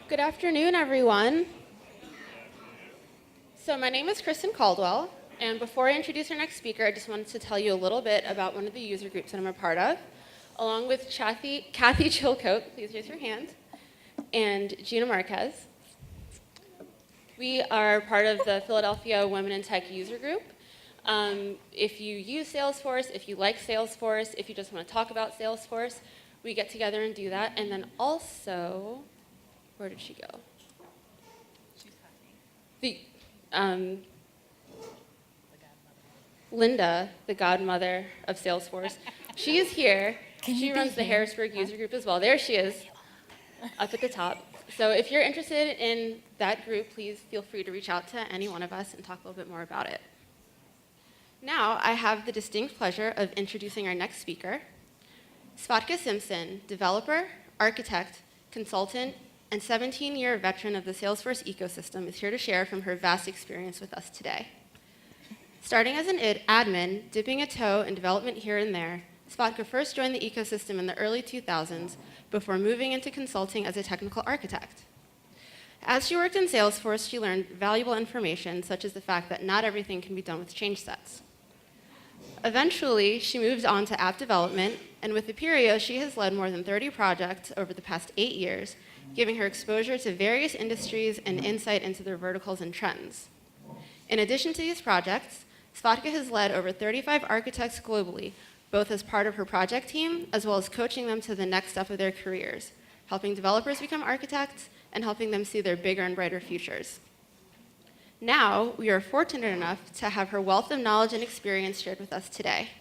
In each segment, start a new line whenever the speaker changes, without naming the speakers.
Good afternoon, everyone. So my name is Kristen Caldwell, and before I introduce our next speaker, I just wanted to tell you a little bit about one of the user groups that I'm a part of. Along with Kathy Chilcote, please raise your hand, and Gina Marquez. We are part of the Philadelphia Women in Tech user group. If you use Salesforce, if you like Salesforce, if you just want to talk about Salesforce, we get together and do that. And then also, where did she go? Linda, the godmother of Salesforce, she is here. She runs the Harrisburg user group as well. There she is, up at the top. So if you're interested in that group, please feel free to reach out to any one of us and talk a little bit more about it. Now, I have the distinct pleasure of introducing our next speaker. Svatka Simpson, developer, architect, consultant, and 17-year veteran of the Salesforce ecosystem, is here to share from her vast experience with us today. Starting as an admin, dipping a toe in development here and there, Svatka first joined the ecosystem in the early 2000s before moving into consulting as a technical architect. As she worked in Salesforce, she learned valuable information, such as the fact that not everything can be done with change sets. Eventually, she moved on to app development, and with Aperio, she has led more than 30 projects over the past 8 years, giving her exposure to various industries and insight into their verticals and trends. In addition to these projects, Svatka has led over 35 architects globally, both as part of her project team, as well as coaching them to the next step of their careers, helping developers become architects and helping them see their bigger and brighter futures. Now, we are fortunate enough to have her wealth of knowledge and experience shared with us today.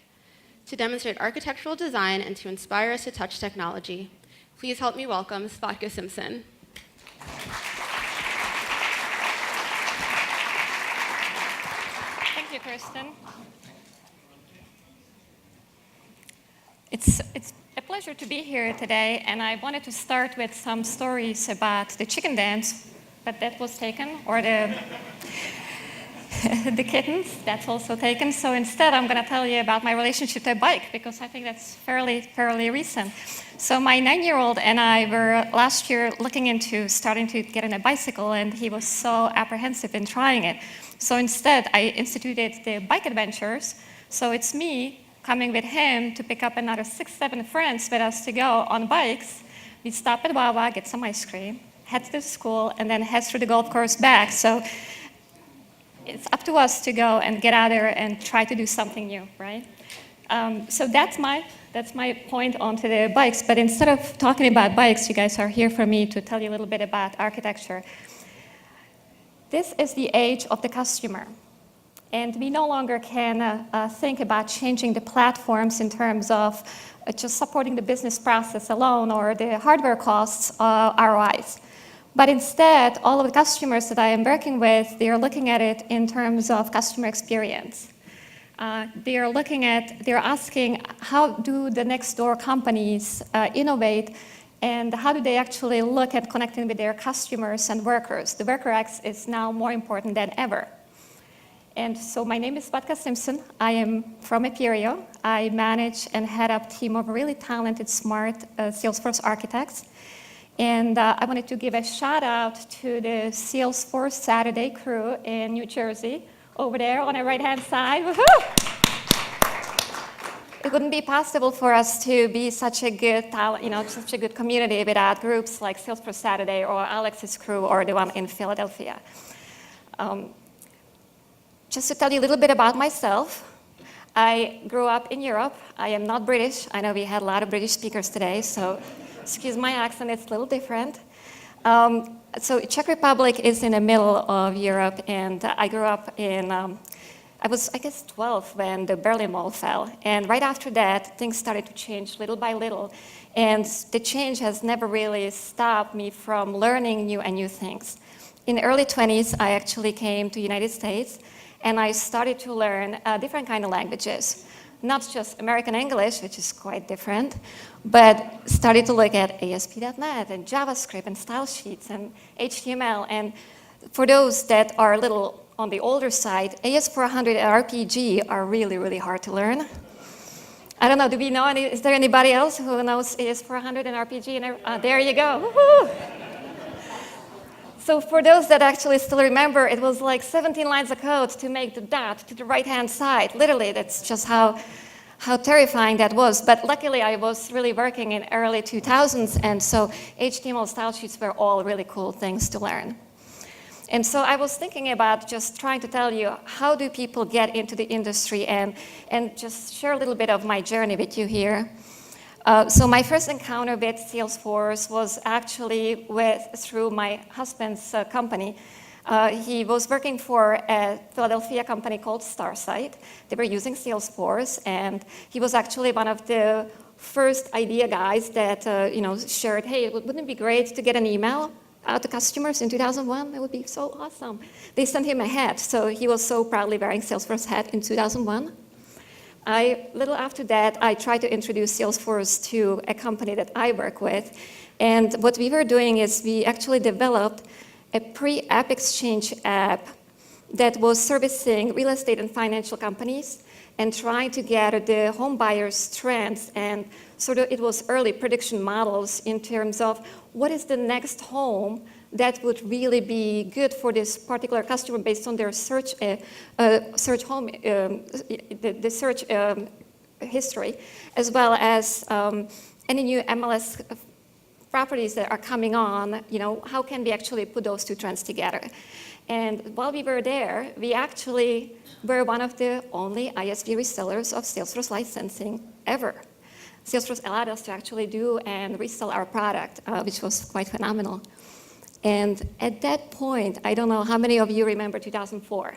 To demonstrate architectural design and to inspire us to touch technology, please help me welcome Svatka Simpson.
Thank you, Kristen. It's a pleasure to be here today, and I wanted to start with some stories about the chicken dance, but that was taken, or the kittens, that's also taken. So instead, I'm going to tell you about my relationship to a bike, because I think that's fairly recent. So my 9-year-old and I were last year looking into starting to get on a bicycle, and he was so apprehensive in trying it. So instead, I instituted the bike adventures. So it's me coming with him to pick up another 6-7 friends with us to go on bikes. We stop at Wawa, get some ice cream, head to school, and then head through the golf course back. So it's up to us to go and get out there and try to do something new, right? So that's my point onto the bikes. But instead of talking about bikes, you guys are here for me to tell you a little bit about architecture. This is the age of the customer. And we no longer can think about changing the platforms in terms of just supporting the business process alone or the hardware costs ROIs. But instead, all of the customers that I am working with, they are looking at it in terms of customer experience. They're asking, how do the next door companies innovate, and how do they actually look at connecting with their customers and workers? The worker X is now more important than ever. And so my name is Svatka Simpson. I am from Aperio. I manage and head up a team of really talented, smart Salesforce architects. And I wanted to give a shout out to the Salesforce Saturday crew in New Jersey, over there on the right-hand side. Woohoo! It wouldn't be possible for us to be such a good such a good community without groups like Salesforce Saturday or Alex's crew or the one in Philadelphia. Just to tell you a little bit about myself, I grew up in Europe. I am not British. I know we had a lot of British speakers today, so excuse my accent, it's a little different. So Czech Republic is in the middle of Europe, and I grew up in, I was, I guess, 12 when the Berlin Wall fell. And right after that, things started to change little by little. And the change has never really stopped me from learning new things. In the early 20s, I actually came to the United States, and I started to learn different kind of languages. Not just American English, which is quite different, but started to look at ASP.NET and JavaScript and style sheets and HTML. And for those that are a little on the older side, AS400 and RPG are really hard to learn. I don't know, do we know is there anybody else who knows AS400 and RPG? There you go. Woo-hoo. So for those that actually still remember, it was like 17 lines of code to make the dot to the right-hand side. Literally, that's just how terrifying that was. But luckily, I was really working in early 2000s, and so HTML style sheets were all really cool things to learn. And so I was thinking about just trying to tell you, how do people get into the industry, and just share a little bit of my journey with you here. So my first encounter with Salesforce was actually through my husband's company. He was working for a Philadelphia company called Starsight. They were using Salesforce, and he was actually one of the first idea guys that shared, hey, wouldn't it be great to get an email out to customers in 2001? It would be so awesome. They sent him a hat, so he was so proudly wearing Salesforce hat in 2001. Little after that, I tried to introduce Salesforce to a company that I work with, and what we were doing is we actually developed a pre-app exchange app that was servicing real estate and financial companies and trying to gather the home buyers' trends, and sort of it was early prediction models in terms of what is the next home that would really be good for this particular customer based on their search home, the search history, as well as any new MLS properties that are coming on. How can we actually put those two trends together? And while we were there, we actually were one of the only ISV resellers of Salesforce licensing ever. Salesforce allowed us to actually do and resell our product, which was quite phenomenal. And at that point, I don't know how many of you remember 2004.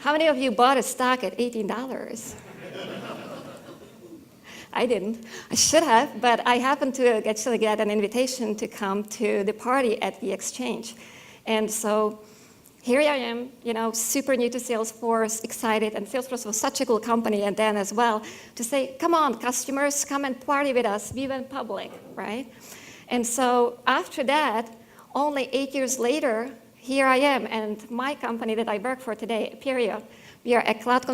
How many of you bought a stock at $18? I didn't. I should have, but I happened to actually get an invitation to come to the party at the exchange. And so here I am, super new to Salesforce, excited, and Salesforce was such a cool company, and then as well, to say, come on, customers, come and party with us. We went public, right? And so after that, only 8 years later, here I am, and my company that I work for today, Period, we are a cloud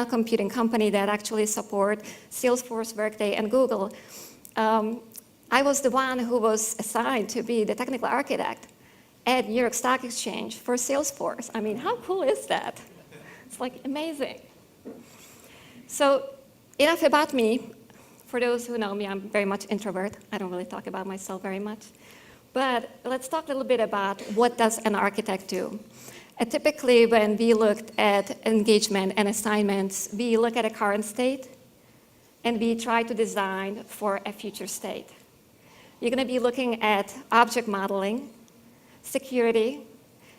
computing company that actually support Salesforce, Workday, and Google. I was the one who was assigned to be the technical architect at New York Stock Exchange for Salesforce. I mean, how cool is that? It's like amazing. So enough about me. For those who know me, I'm very much introvert. I don't really talk about myself very much. But let's talk a little bit about what does an architect do. Typically, when we looked at engagement and assignments, we look at a current state, and we try to design for a future state. You're going to be looking at object modeling, security,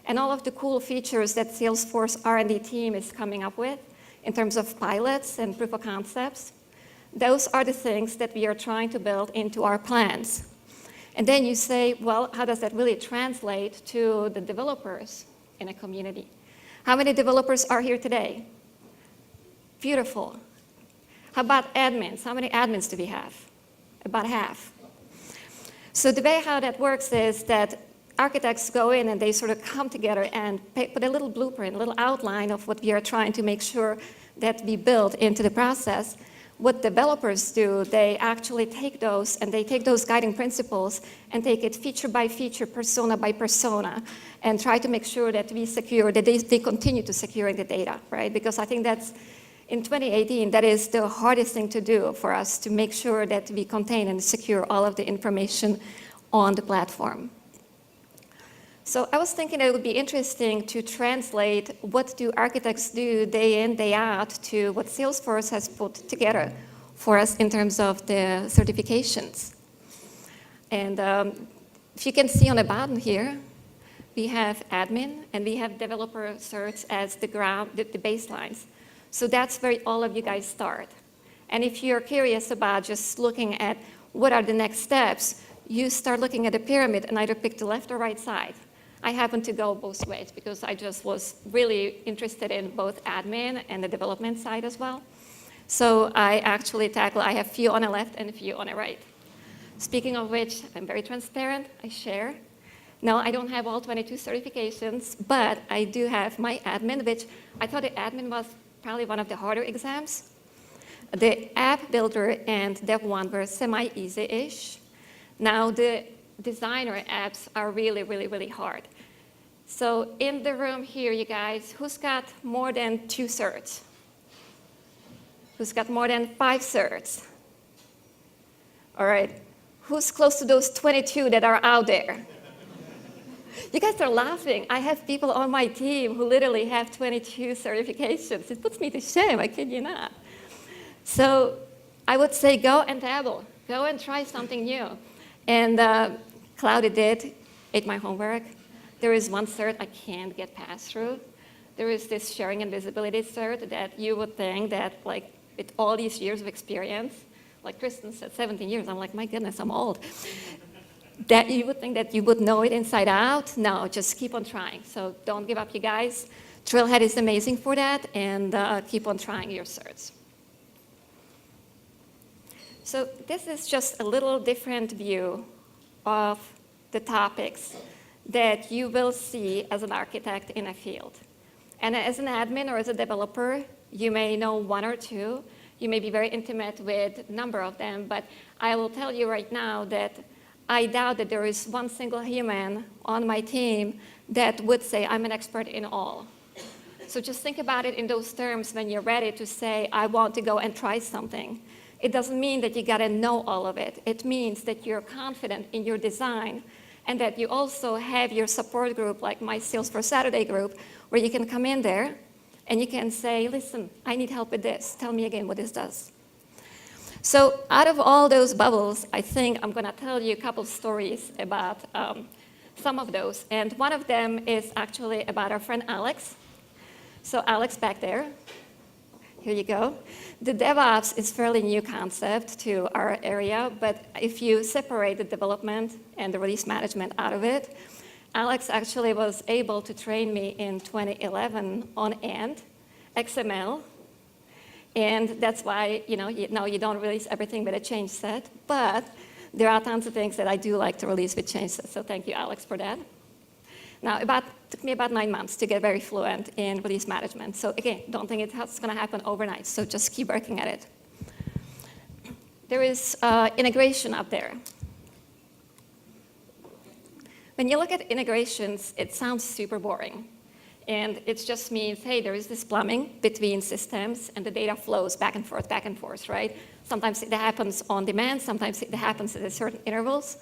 and all of the cool features that Salesforce R&D team is coming up with in terms of pilots and proof of concepts. Those are the things that we are trying to build into our plans. And then you say, well, how does that really translate to the developers in a community? How many developers are here today? Beautiful. How about admins? How many admins do we have? About half. So the way how that works is that architects go in and they sort of come together and put a little blueprint, a little outline of what we are trying to make sure that we build into the process. What developers do, they actually take those and they take those guiding principles and take it feature by feature, persona by persona, and try to make sure that we secure, that they continue to secure the data, right? Because I think that's, in 2018, that is the hardest thing to do for us, to make sure that we contain and secure all of the information on the platform. So I was thinking it would be interesting to translate what do architects do day in, day out to what Salesforce has put together for us in terms of the certifications. And if you can see on the bottom here, we have admin and we have developer certs as the baselines. So that's where all of you guys start. And if you're curious about just looking at what are the next steps, you start looking at the pyramid and either pick the left or right side. I happen to go both ways because I just was really interested in both admin and the development side as well. So I actually I have a few on the left and a few on the right. Speaking of which, I'm very transparent, I share. No, I don't have all 22 certifications, but I do have my admin, which I thought the admin was probably one of the harder exams. The app builder and dev one were semi-easy-ish. Now the designer apps are really, really, really hard. So in the room here, you guys, who's got more than 2 certs? Who's got more than 5 certs? All right. Who's close to those 22 that are out there? You guys are laughing. I have people on my team who literally have 22 certifications. It puts me to shame, I kid you not. So I would say go and dabble. Go and try something new. And Cloudy did, ate my homework. There is one cert I can't get past through. There is this sharing and visibility cert that you would think that, like, with all these years of experience, like Kristen said, 17 years, I'm like, my goodness, I'm old. That you would think that you would know it inside out. No, just keep on trying. So don't give up, you guys. Trailhead is amazing for that, and keep on trying your certs. So this is just a little different view of the topics that you will see as an architect in a field. And as an admin or as a developer, you may know 1 or 2. You may be very intimate with a number of them, but I will tell you right now that I doubt that there is one single human on my team that would say, I'm an expert in all. So just think about it in those terms when you're ready to say, I want to go and try something. It doesn't mean that you gotta know all of it. It means that you're confident in your design and that you also have your support group, like my Salesforce Saturday group, where you can come in there and you can say, listen, I need help with this. Tell me again what this does. So out of all those bubbles, I think I'm gonna tell you a couple stories about some of those. And one of them is actually about our friend Alex. So Alex back there. Here you go. The DevOps is a fairly new concept to our area, but if you separate the development and the release management out of it, Alex actually was able to train me in 2011 on AND, XML, and that's why, you don't release everything with a change set, but there are tons of things that I do like to release with change sets, so thank you, Alex, for that. Now, it took me about 9 months to get very fluent in release management. So again, don't think it's going to happen overnight, so just keep working at it. There is integration up there. When you look at integrations, it sounds super boring. And it just means, hey, there is this plumbing between systems, and the data flows back and forth, right? Sometimes it happens on demand, sometimes it happens at certain intervals.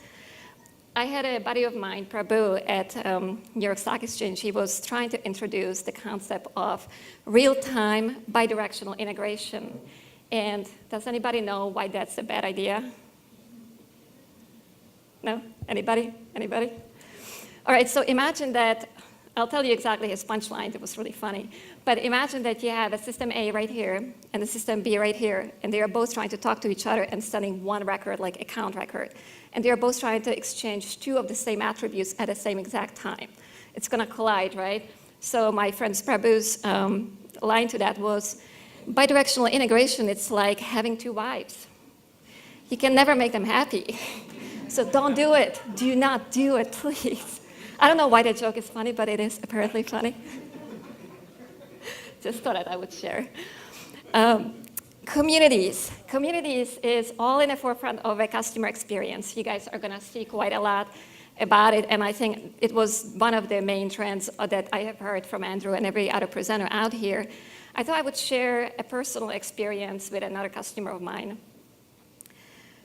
I had a buddy of mine, Prabhu, at New York Stock Exchange. He was trying to introduce the concept of real-time bidirectional integration. And does anybody know why that's a bad idea? No? Anybody? Anybody? All right, so imagine that, I'll tell you exactly his punchline, it was really funny. But imagine that you have a system A right here and a system B right here, and they are both trying to talk to each other and studying one record, like account record. And they are both trying to exchange 2 of the same attributes at the same exact time. It's gonna collide, right? So my friend Prabhu's line to that was, bidirectional integration, it's like having 2 wives. You can never make them happy. So don't do it. Do not do it, please. I don't know why that joke is funny, but it is apparently funny. Just thought that I would share. Communities. Communities is all in the forefront of a customer experience. You guys are gonna see quite a lot about it, and I think it was one of the main trends that I have heard from Andrew and every other presenter out here. I thought I would share a personal experience with another customer of mine.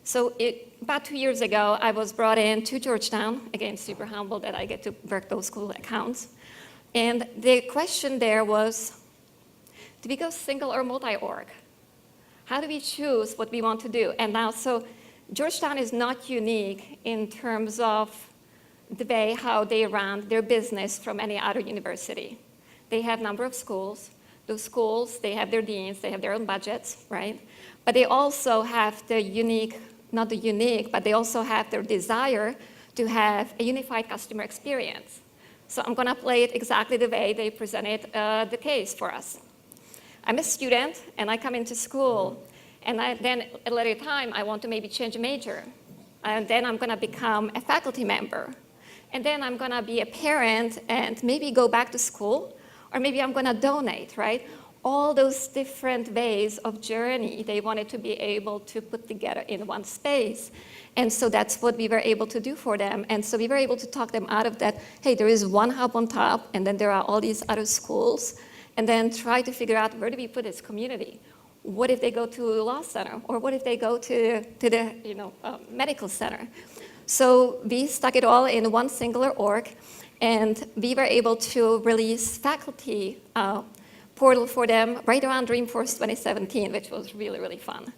So about 2 years ago, I was brought in to Georgetown, again, super humble that I get to work those cool accounts. And the question there was, do we go single or multi-org? How do we choose what we want to do? And now, so Georgetown is not unique in terms of the way how they run their business from any other university. They have a number of schools. Those schools, they have their deans, they have their own budgets, right? But they also have the unique, not the unique, but they also have their desire to have a unified customer experience. So I'm gonna play it exactly the way they presented the case for us. I'm a student, and I come into school, and then at a later time, I want to maybe change a major. And then I'm gonna become a faculty member. And then I'm gonna be a parent and maybe go back to school, or maybe I'm gonna donate, right? all those different ways of journey they wanted to be able to put together in one space. And so that's what we were able to do for them. And so we were able to talk them out of that, hey, there is one hub on top, and then there are all these other schools, and then try to figure out, where do we put this community? What if they go to a law center? Or what if they go to the medical center? So we stuck it all in one singular org, and we were able to release faculty portal for them right around Dreamforce 2017, which was really, really fun.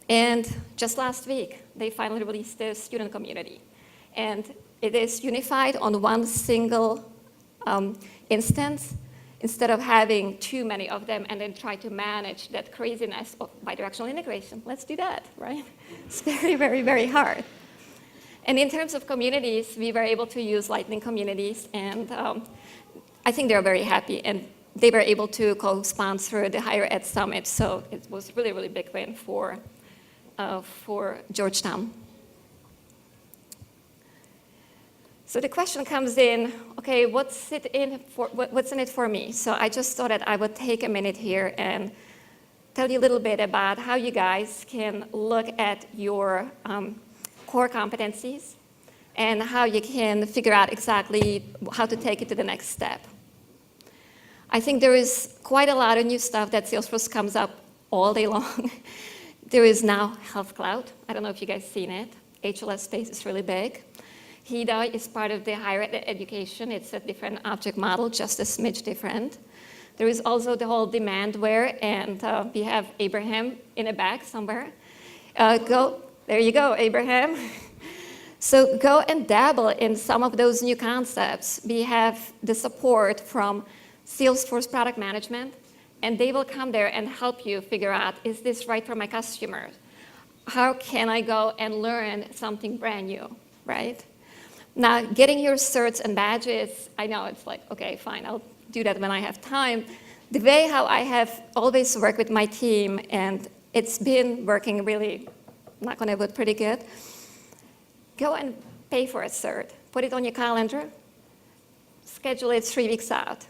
And just last week, they finally released the student community. And it is unified on one single instance, instead of having too many of them and then try to manage that craziness of bidirectional integration. Let's do that, right? It's very, very, very hard. And in terms of communities, we were able to use Lightning communities, and I think they're very happy. And they were able to co-sponsor the Higher Ed Summit, so it was really, really big win for Georgetown. So the question comes in, okay, what's in it for me? So I just thought that I would take a minute here and tell you a little bit about how you guys can look at your core competencies and how you can figure out exactly how to take it to the next step. I think there is quite a lot of new stuff that Salesforce comes up all day long. There is now Health Cloud. I don't know if you guys seen it. HLS space is really big. HIDA is part of the higher education. It's a different object model, just a smidge different. There is also the whole demandware, and we have Abraham in the back somewhere. There you go, Abraham. So go and dabble in some of those new concepts. We have the support from Salesforce Product Management, and they will come there and help you figure out, is this right for my customers? How can I go and learn something brand new, right? Now, getting your certs and badges, I know it's like, okay, fine, I'll do that when I have time. The way how I have always worked with my team, and it's been working really, knock on wood, pretty good, go and pay for a cert. Put it on your calendar, schedule it 3 weeks out.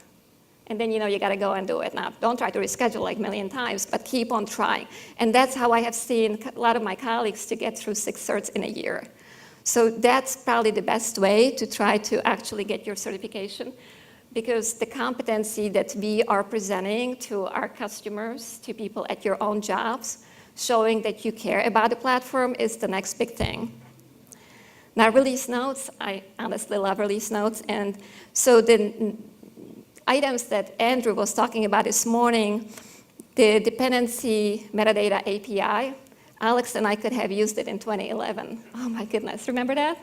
And then you got to go and do it. Now, don't try to reschedule like a million times, but keep on trying. And that's how I have seen a lot of my colleagues to get through 6 certs in a year. So that's probably the best way to try to actually get your certification, because the competency that we are presenting to our customers, to people at your own jobs, showing that you care about the platform is the next big thing. Now, release notes, I honestly love release notes. And so the items that Andrew was talking about this morning, the dependency metadata API, Alex and I could have used it in 2011. Oh my goodness, remember that?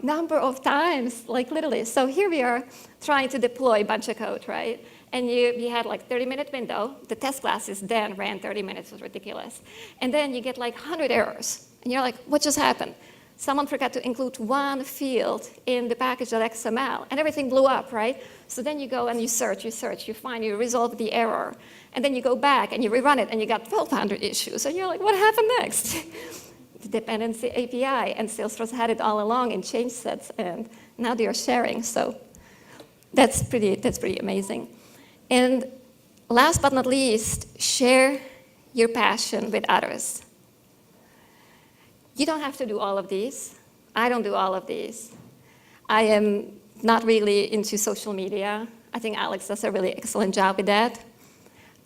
Number of times, like literally. So here we are trying to deploy a bunch of code, right? And we had like 30-minute window. The test classes then ran 30 minutes, it was ridiculous. And then you get like 100 errors. And you're like, what just happened? Someone forgot to include one field in the package.xml, and everything blew up, right? So then you go and you search, you find, you resolve the error, and then you go back and you rerun it, and you got 1,200 issues, and you're like, what happened next? The dependency API, and Salesforce had it all along in change sets, and now they are sharing, so that's pretty amazing. And last but not least, share your passion with others. You don't have to do all of these. I don't do all of these. I am not really into social media. I think Alex does a really excellent job with that.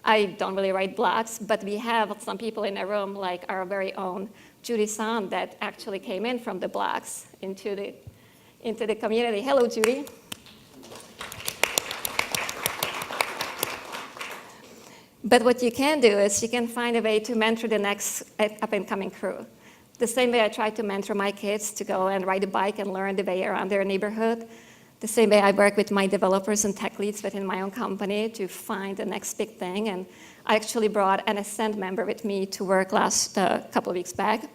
I don't really write blogs, but we have some people in the room, like our very own Judy San, that actually came in from the blogs into the community. Hello, Judy. But what you can do is you can find a way to mentor the next up-and-coming crew. The same way I try to mentor my kids to go and ride a bike and learn the way around their neighborhood. The same way I work with my developers and tech leads within my own company to find the next big thing. And I actually brought an Ascend member with me to work last couple of weeks back.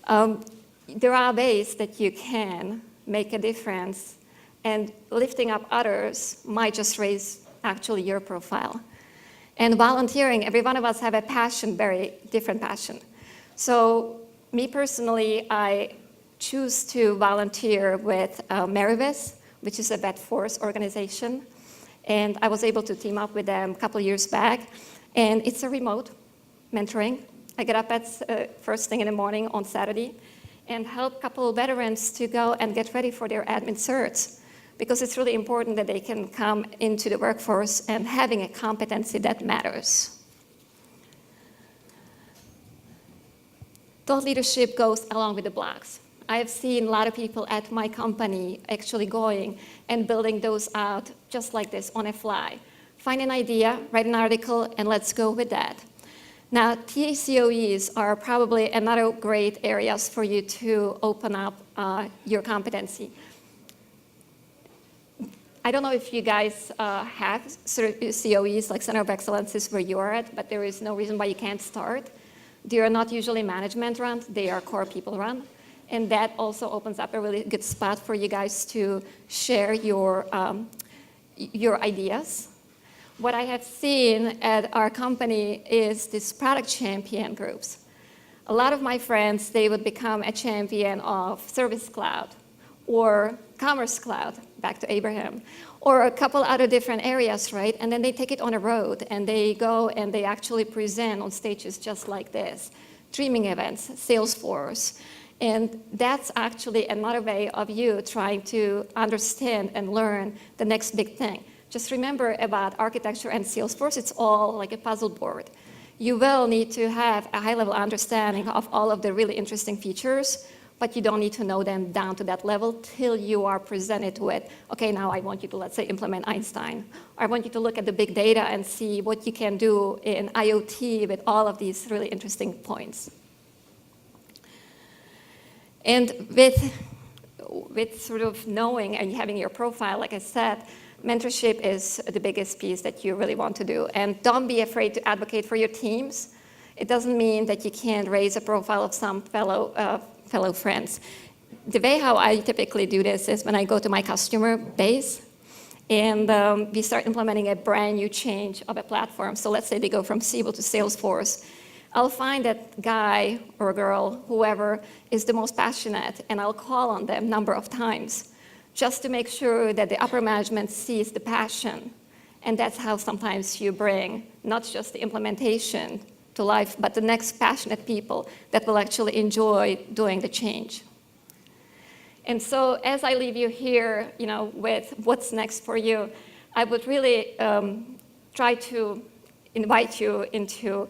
There are ways that you can make a difference, and lifting up others might just raise actually your profile. And volunteering, every one of us have a passion, very different passion. So me personally, I choose to volunteer with Marivis, which is a vet force organization. And I was able to team up with them a couple years back. And it's a remote mentoring. I get up at first thing in the morning on Saturday and help a couple of veterans to go and get ready for their admin certs, because it's really important that they can come into the workforce and having a competency that matters. Thought leadership goes along with the blocks. I have seen a lot of people at my company actually going and building those out just like this on a fly. Find an idea, write an article, and let's go with that. Now, TCOEs are probably another great areas for you to open up your competency. I don't know if you guys have sort of COEs, like Center of Excellences, where you are at, but there is no reason why you can't start. They are not usually management run, they are core people run. And that also opens up a really good spot for you guys to share your ideas. What I have seen at our company is these product champion groups. A lot of my friends, they would become a champion of Service Cloud or Commerce Cloud, back to Abraham, or a couple other different areas, right? And then they take it on the road and they go and they actually present on stages just like this, streaming events, Salesforce. And that's actually another way of you trying to understand and learn the next big thing. Just remember about architecture and Salesforce, it's all like a puzzle board. You will need to have a high-level understanding of all of the really interesting features, but you don't need to know them down to that level till you are presented with, okay, now I want you to, let's say, implement Einstein. Or I want you to look at the big data and see what you can do in IoT with all of these really interesting points. And with sort of knowing and having your profile, like I said, mentorship is the biggest piece that you really want to do. And don't be afraid to advocate for your teams. It doesn't mean that you can't raise a profile of some fellow friends. The way how I typically do this is when I go to my customer base and we start implementing a brand new change of a platform. So let's say they go from Siebel to Salesforce. I'll find that guy or girl, whoever is the most passionate, and I'll call on them a number of times just to make sure that the upper management sees the passion. And that's how sometimes you bring not just the implementation to life, but the next passionate people that will actually enjoy doing the change. And so as I leave you here, with what's next for you, I would really try to invite you into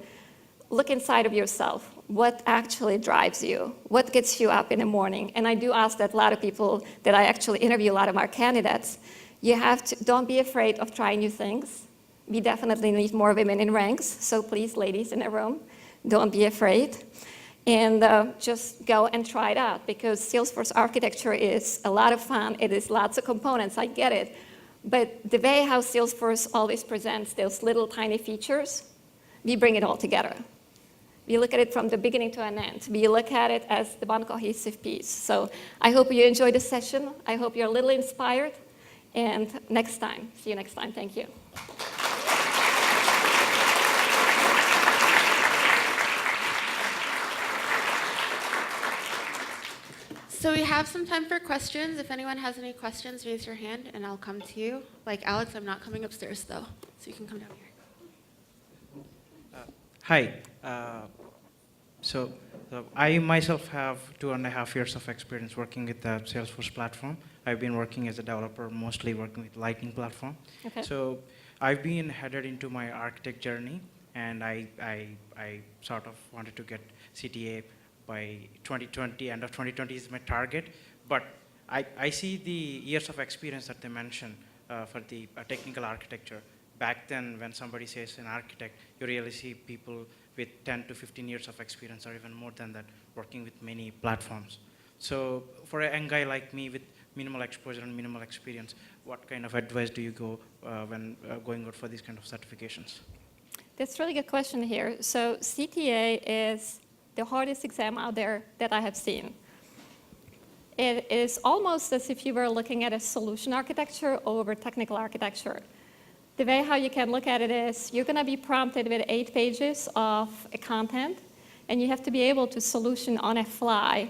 look inside of yourself. What actually drives you? What gets you up in the morning? And I do ask that a lot of people that I actually interview, a lot of our candidates, don't be afraid of trying new things. We definitely need more women in ranks, so please, ladies in the room, don't be afraid. And just go and try it out, because Salesforce architecture is a lot of fun. It is lots of components, I get it. But the way how Salesforce always presents those little tiny features, we bring it all together. We look at it from the beginning to an end. We look at it as the one cohesive piece. So I hope you enjoyed the session. I hope you're a little inspired. And next time, see you next time. Thank you.
So we have some time for questions. If anyone has any questions, raise your hand and I'll come to you. Like Alex, I'm not coming upstairs though, so you can come down here.
Hi. So I myself have 2.5 years of experience working with the Salesforce platform. I've been working as a developer, mostly working with Lightning platform.
Okay.
So I've been headed into my architect journey, and I sort of wanted to get CTA by 2020. End of 2020 is my target. But I see the years of experience that they mentioned for the technical architecture. Back then, when somebody says an architect, you really see people with 10 to 15 years of experience, or even more than that, working with many platforms. So for a young guy like me with minimal exposure and minimal experience, what kind of advice do you go when going out for these kind of certifications?
That's a really good question here. So CTA is the hardest exam out there that I have seen. It is almost as if you were looking at a solution architecture over technical architecture. The way how you can look at it is you're going to be prompted with 8 pages of content, and you have to be able to solution on a fly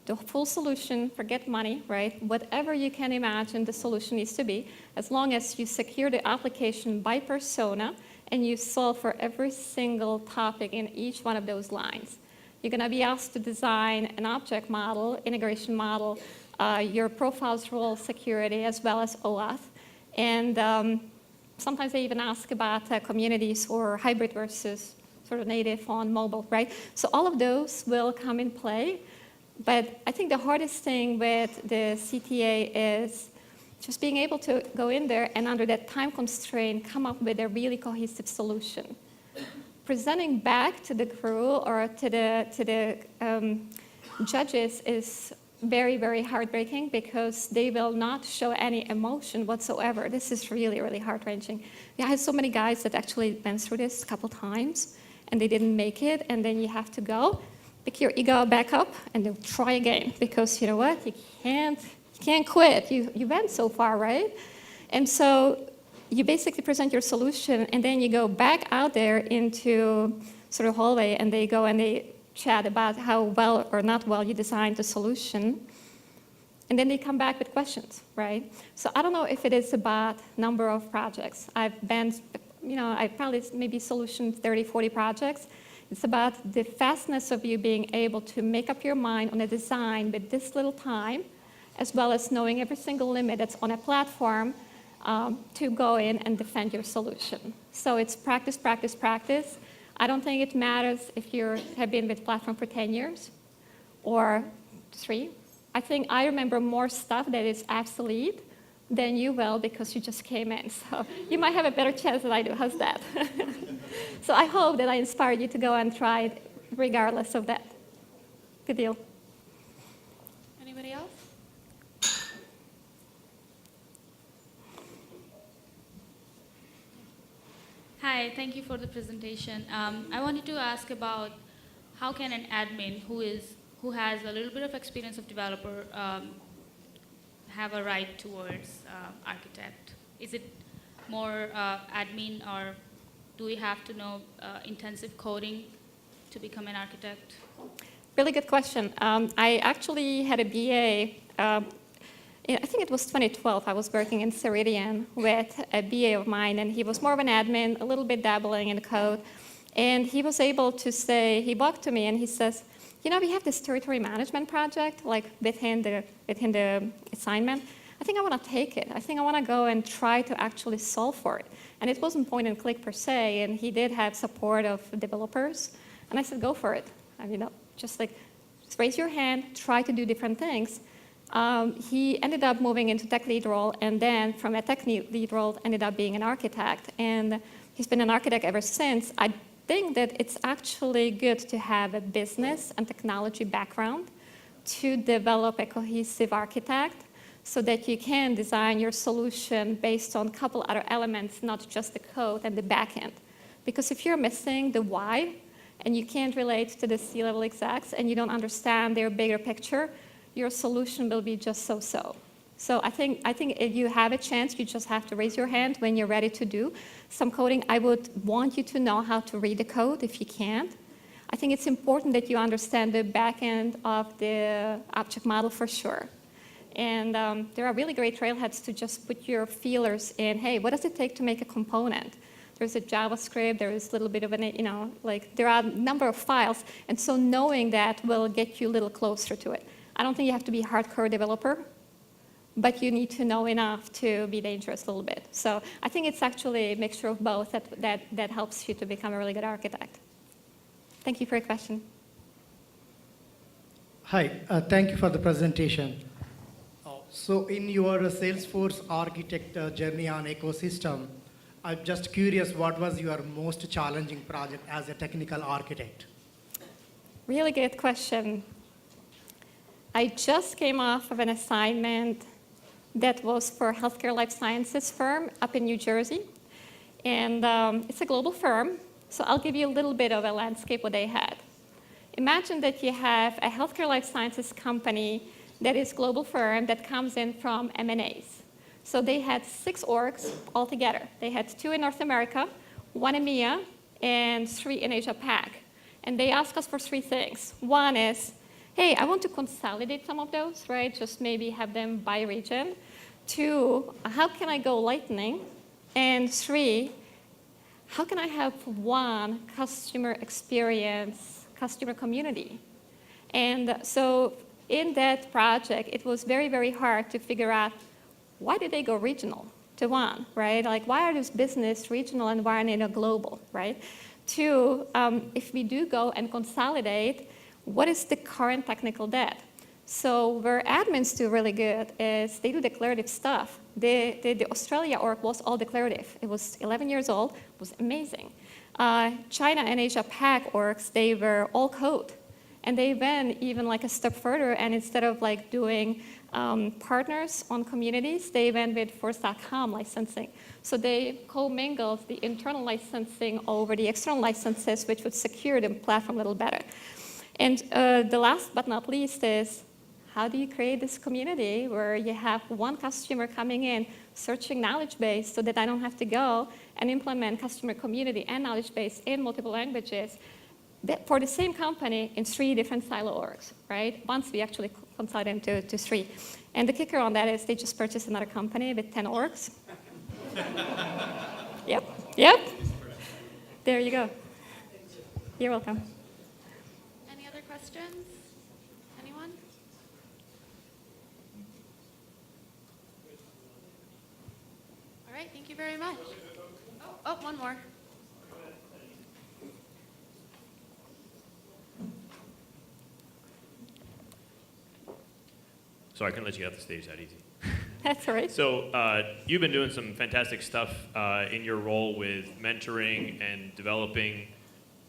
the full solution, forget money, right? Whatever you can imagine the solution needs to be, as long as you secure the application by persona and you solve for every single topic in each one of those lines. You're going to be asked to design an object model, integration model, your profiles role security, as well as OAuth. And sometimes they even ask about communities or hybrid versus sort of native on mobile, right? So all of those will come in play. But I think the hardest thing with the CTA is just being able to go in there and under that time constraint, come up with a really cohesive solution. Presenting back to the crew or to the judges is very, very heartbreaking because they will not show any emotion whatsoever. This is really, really heart-wrenching. I had so many guys that actually went through this a couple times and they didn't make it, and then you have to go, pick your ego back up, and then try again, because you know what? You can't quit. You went so far, right? And so you basically present your solution, and then you go back out there into sort of hallway, and they go and they chat about how well or not well you designed the solution, and then they come back with questions, right? So I don't know if it is about number of projects. I've probably maybe solutioned 30, 40 projects. It's about the fastness of you being able to make up your mind on a design with this little time, as well as knowing every single limit that's on a platform to go in and defend your solution. So it's practice, practice, practice. I don't think it matters if you have been with platform for 10 years or 3. I think I remember more stuff that is obsolete than you will because you just came in. So you might have a better chance than I do. How's that? So I hope that I inspired you to go and try it regardless of that. Good deal.
Anybody else?
Hi, thank you for the presentation. I wanted to ask about how can an admin who has a little bit of experience of developer have a right towards architect? Is it more admin, or do we have to know intensive coding to become an architect?
Really good question. I actually had a BA. I think it was 2012. I was working in Ceridian with a BA of mine, and he was more of an admin, a little bit dabbling in code. And he was able to say, he walked to me and he says, you know, we have this territory management project, like within the assignment. I think I want to take it. I think I want to go and try to actually solve for it. And it wasn't point and click per se, and he did have support of developers. And I said, go for it. I mean, just raise your hand, try to do different things. He ended up moving into tech lead role, and then from a tech lead role ended up being an architect. And he's been an architect ever since. I think that it's actually good to have a business and technology background to develop a cohesive architect so that you can design your solution based on a couple other elements, not just the code and the back end. Because if you're missing the why and you can't relate to the C-level execs and you don't understand their bigger picture, your solution will be just so-so. So I think if you have a chance, you just have to raise your hand when you're ready to do some coding. I would want you to know how to read the code if you can't. I think it's important that you understand the back end of the object model for sure. And there are really great trailheads to just put your feelers in. Hey, what does it take to make a component? There's a JavaScript, there is a little bit of there are a number of files. And so knowing that will get you a little closer to it. I don't think you have to be a hardcore developer, but you need to know enough to be dangerous a little bit. So I think it's actually a mixture of both that helps you to become a really good architect. Thank you for your question.
Hi, thank you for the presentation. So in your Salesforce Architect journey on ecosystem, I'm just curious, what was your most challenging project as a technical architect?
Really good question. I just came off of an assignment that was for a healthcare life sciences firm up in New Jersey. And it's a global firm, so I'll give you a little bit of a landscape what they had. Imagine that you have a healthcare life sciences company that is a global firm that comes in from M&As. So they had 6 orgs altogether. They had 2 in North America, 1 in EMEA, and 3 in Asia Pac. And they asked us for 3 things. One is, hey, I want to consolidate some of those, right? Just maybe have them by region. 2, how can I go lightning? And 3, how can I have one customer experience, customer community? And so in that project, it was very, very hard to figure out why did they go regional to one, right? Like, why are those business regional and why are they not global, right? 2, if we do go and consolidate, what is the current technical debt? So where admins do really good is they do declarative stuff. The Australia org was all declarative. It was 11 years old, it was amazing. China and Asia Pac orgs, they were all code. And they went even like a step further, and instead of like doing partners on communities, they went with Force.com licensing. So they co-mingled the internal licensing over the external licenses, which would secure the platform a little better. And the last but not least is, how do you create this community where you have one customer coming in, searching knowledge base so that I don't have to go and implement customer community and knowledge base in multiple languages for the same company in 3 different silo orgs, right? Once we actually consolidate to 3. And the kicker on that is they just purchased another company with 10 orgs. Yep. There you go. You're welcome.
Any other questions? Anyone? All right, thank you very much. Oh, one more.
So I couldn't let you get off the stage that easy.
That's all right.
So you've been doing some fantastic stuff in your role with mentoring and developing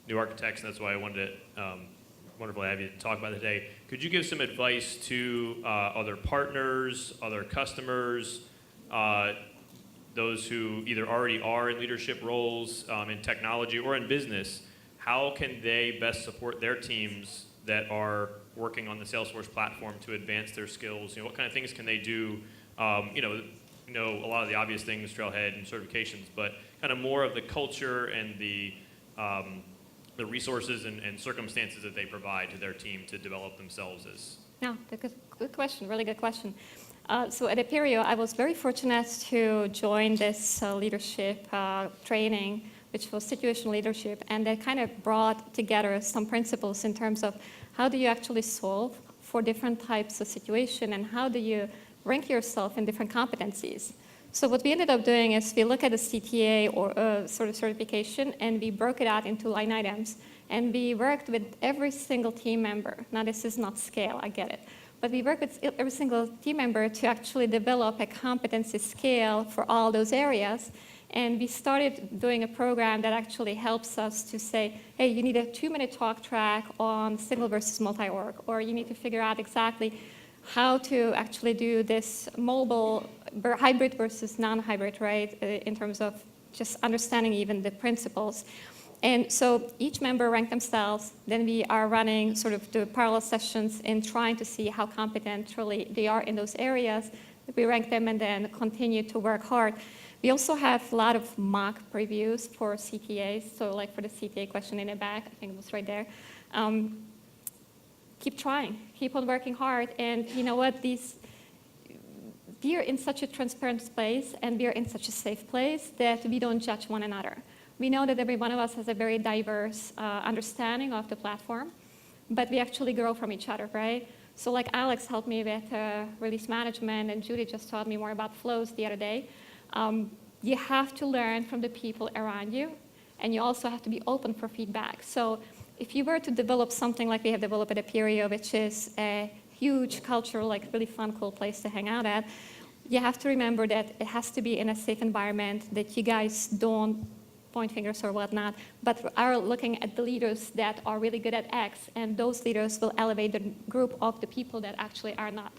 new architects, and that's why I wanted to wonderful to have you talk about it today. Could you give some advice to other partners, other customers, those who either already are in leadership roles in technology or in business? How can they best support their teams that are working on the Salesforce platform to advance their skills? What kind of things can they do? A lot of the obvious things, Trailhead and certifications, but kind of more of the culture and the resources and circumstances that they provide to their team to develop themselves as.
No, good question, really good question. So at Aperio, I was very fortunate to join this leadership training, which was situational leadership, and that kind of brought together some principles in terms of how do you actually solve for different types of situation and how do you rank yourself in different competencies. So what we ended up doing is we look at a CTA or sort of certification, and we broke it out into line items, and we worked with every single team member. Now this is not scale, I get it. But we work with every single team member to actually develop a competency scale for all those areas. And we started doing a program that actually helps us to say, hey, you need a 2-minute talk track on single versus multi-org, or you need to figure out exactly how to actually do this mobile hybrid versus non-hybrid, right, in terms of just understanding even the principles. And so each member ranked themselves. Then we are running sort of the parallel sessions in trying to see how competent really they are in those areas. We rank them and then continue to work hard. We also have a lot of mock previews for CTAs. So like for the CTA question in the back, I think it was right there. Keep trying, keep on working hard. And you know what, we are in such a transparent place and we are in such a safe place that we don't judge one another. We know that every one of us has a very diverse understanding of the platform, but we actually grow from each other, right? So like Alex helped me with release management, and Judy just taught me more about flows the other day. You have to learn from the people around you, and you also have to be open for feedback. So if you were to develop something like we have developed at Aperio, which is a huge cultural, like really fun, cool place to hang out at, you have to remember that it has to be in a safe environment, that you guys don't point fingers or whatnot, but are looking at the leaders that are really good at X, and those leaders will elevate the group of the people that actually are not.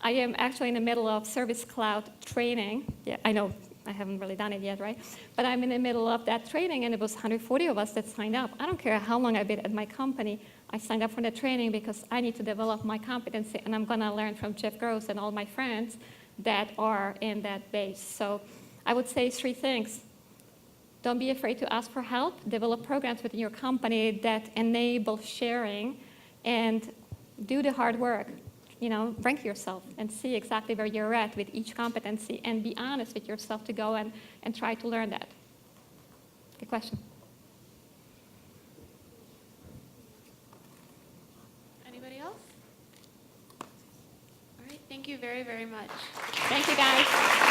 I am actually in the middle of Service Cloud training. Yeah, I know I haven't really done it yet, right? But I'm in the middle of that training, and it was 140 of us that signed up. I don't care how long I've been at my company. I signed up for the training because I need to develop my competency, and I'm going to learn from Jeff Gross and all my friends that are in that base. So I would say 3 things. Don't be afraid to ask for help. Develop programs within your company that enable sharing, and do the hard work. Rank yourself and see exactly where you're at with each competency and be honest with yourself to go and try to learn that. Good question.
Anybody else? All right, thank you very, very much.
Thank you, guys.